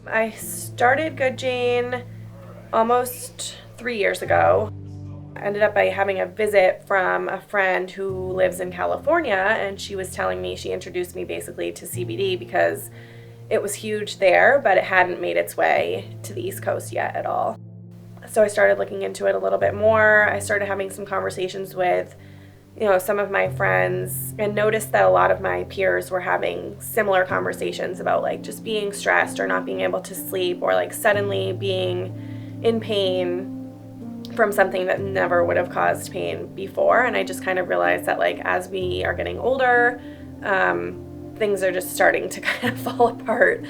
I started Good Jane almost 3 years ago. I ended up by having a visit from a friend who lives in California, and she was telling me, she introduced me basically to CBD because it was huge there, but it hadn't made its way to the East Coast yet at all. So I started looking into it a little bit more. I started having some conversations with some of my friends, and noticed that a lot of my peers were having similar conversations about like just being stressed or not being able to sleep, or like suddenly being in pain from something that never would have caused pain before. And I just kind of realized that like as we are getting older, things are just starting to kind of fall apart.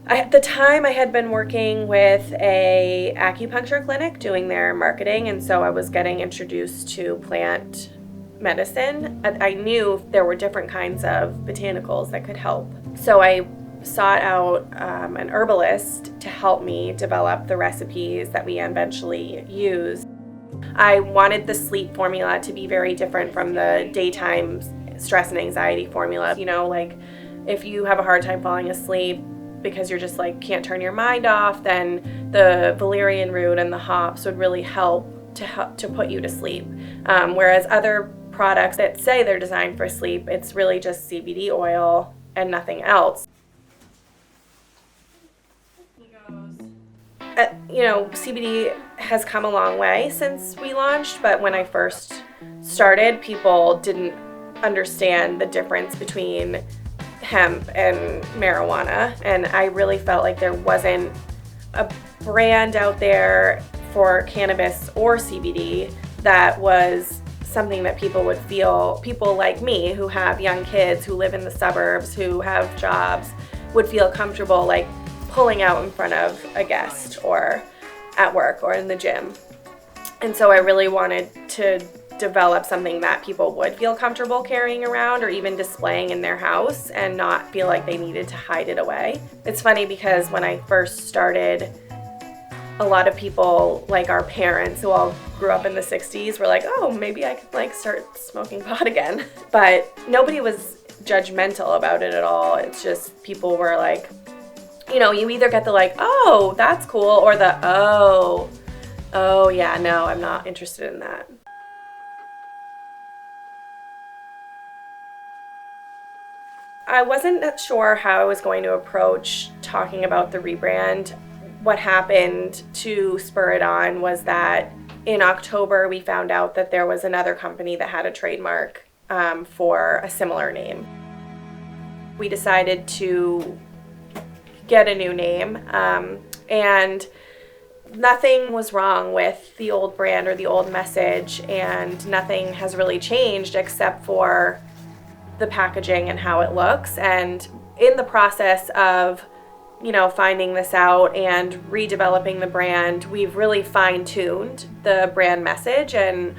At the time, I had been working with a acupuncture clinic doing their marketing, and so I was getting introduced to plant medicine. I knew there were different kinds of botanicals that could help. So I sought out an herbalist to help me develop the recipes that we eventually used. I wanted the sleep formula to be very different from the daytime stress and anxiety formula. Like if you have a hard time falling asleep because you're just like can't turn your mind off, then the valerian root and the hops would really help to put you to sleep. Whereas other products that say they're designed for sleep, it's really just CBD oil and nothing else. CBD has come a long way since we launched, but when I first started, people didn't understand the difference between hemp and marijuana, and I really felt like there wasn't a brand out there for cannabis or CBD that was something that people would feel, people like me who have young kids, who live in the suburbs, who have jobs, would feel comfortable like pulling out in front of a guest or at work or in the gym. And so I really wanted to develop something that people would feel comfortable carrying around or even displaying in their house and not feel like they needed to hide it away. It's funny because when I first started, a lot of people, like our parents who all grew up in the 60s, were like, oh, maybe I could like start smoking pot again. But nobody was judgmental about it at all. It's just people were like, you either get the like, oh, that's cool, or the, oh yeah, no, I'm not interested in that. I wasn't sure how I was going to approach talking about the rebrand. What happened to spur it on was that in October we found out that there was another company that had a trademark for a similar name. We decided to get a new name, and nothing was wrong with the old brand or the old message, and nothing has really changed except for the packaging and how it looks. And in the process of finding this out and redeveloping the brand, we've really fine-tuned the brand message and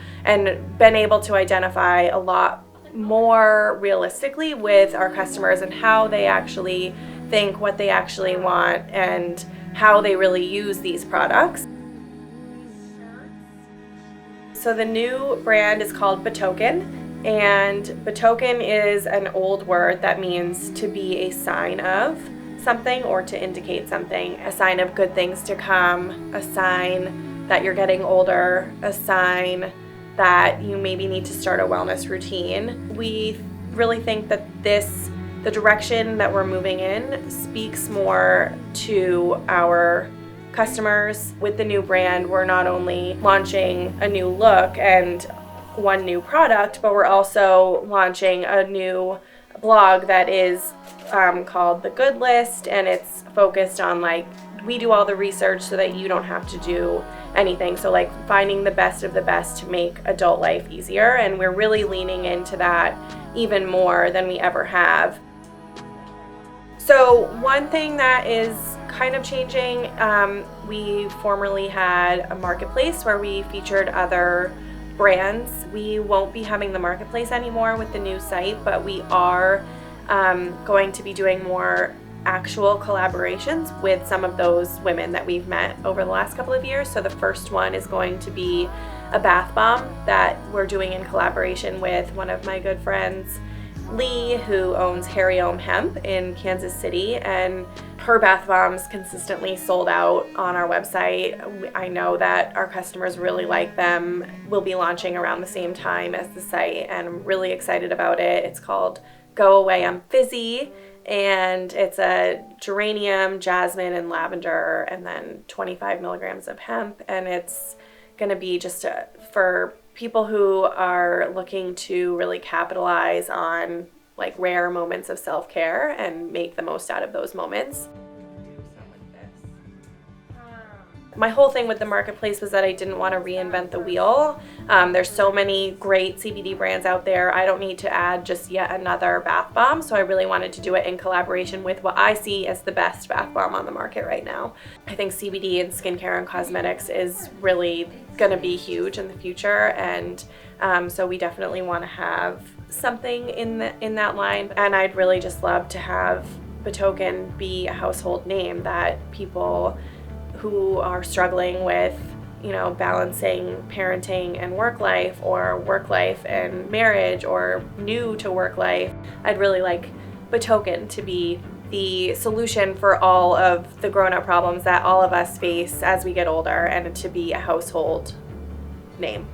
been able to identify a lot more realistically with our customers and how they actually think, what they actually want, and how they really use these products. So the new brand is called Betoken. And Betoken is an old word that means to be a sign of something or to indicate something, a sign of good things to come, a sign that you're getting older, a sign that you maybe need to start a wellness routine. We really think that the direction that we're moving in speaks more to our customers. With the new brand, we're not only launching a new look and one new product, but we're also launching a new blog that is called The Good List, and it's focused on like, we do all the research so that you don't have to do anything. So like finding the best of the best to make adult life easier, and we're really leaning into that even more than we ever have. So one thing that is kind of changing, we formerly had a marketplace where we featured other brands. We won't be having the marketplace anymore with the new site, but we are going to be doing more actual collaborations with some of those women that we've met over the last couple of years. So the first one is going to be a bath bomb that we're doing in collaboration with one of my good friends, Lee, who owns Hariom Hemp in Kansas City, and her bath bombs consistently sold out on our website. I know that our customers really like them. We'll be launching around the same time as the site, and I'm really excited about it. It's called Go Away I'm Fizzy, and it's a geranium, jasmine, and lavender, and then 25 milligrams of hemp, and it's going to be just for people who are looking to really capitalize on like rare moments of self-care and make the most out of those moments. My whole thing with the marketplace was that I didn't want to reinvent the wheel. There's so many great CBD brands out there. I don't need to add just yet another bath bomb, so I really wanted to do it in collaboration with what I see as the best bath bomb on the market right now. I think CBD in skincare and cosmetics is really going to be huge in the future, and so we definitely want to have something in that line. And I'd really just love to have Betoken be a household name that people who are struggling with, balancing parenting and work life, or work life and marriage, or new to work life. I'd really like Betoken to be the solution for all of the grown-up problems that all of us face as we get older, and to be a household name.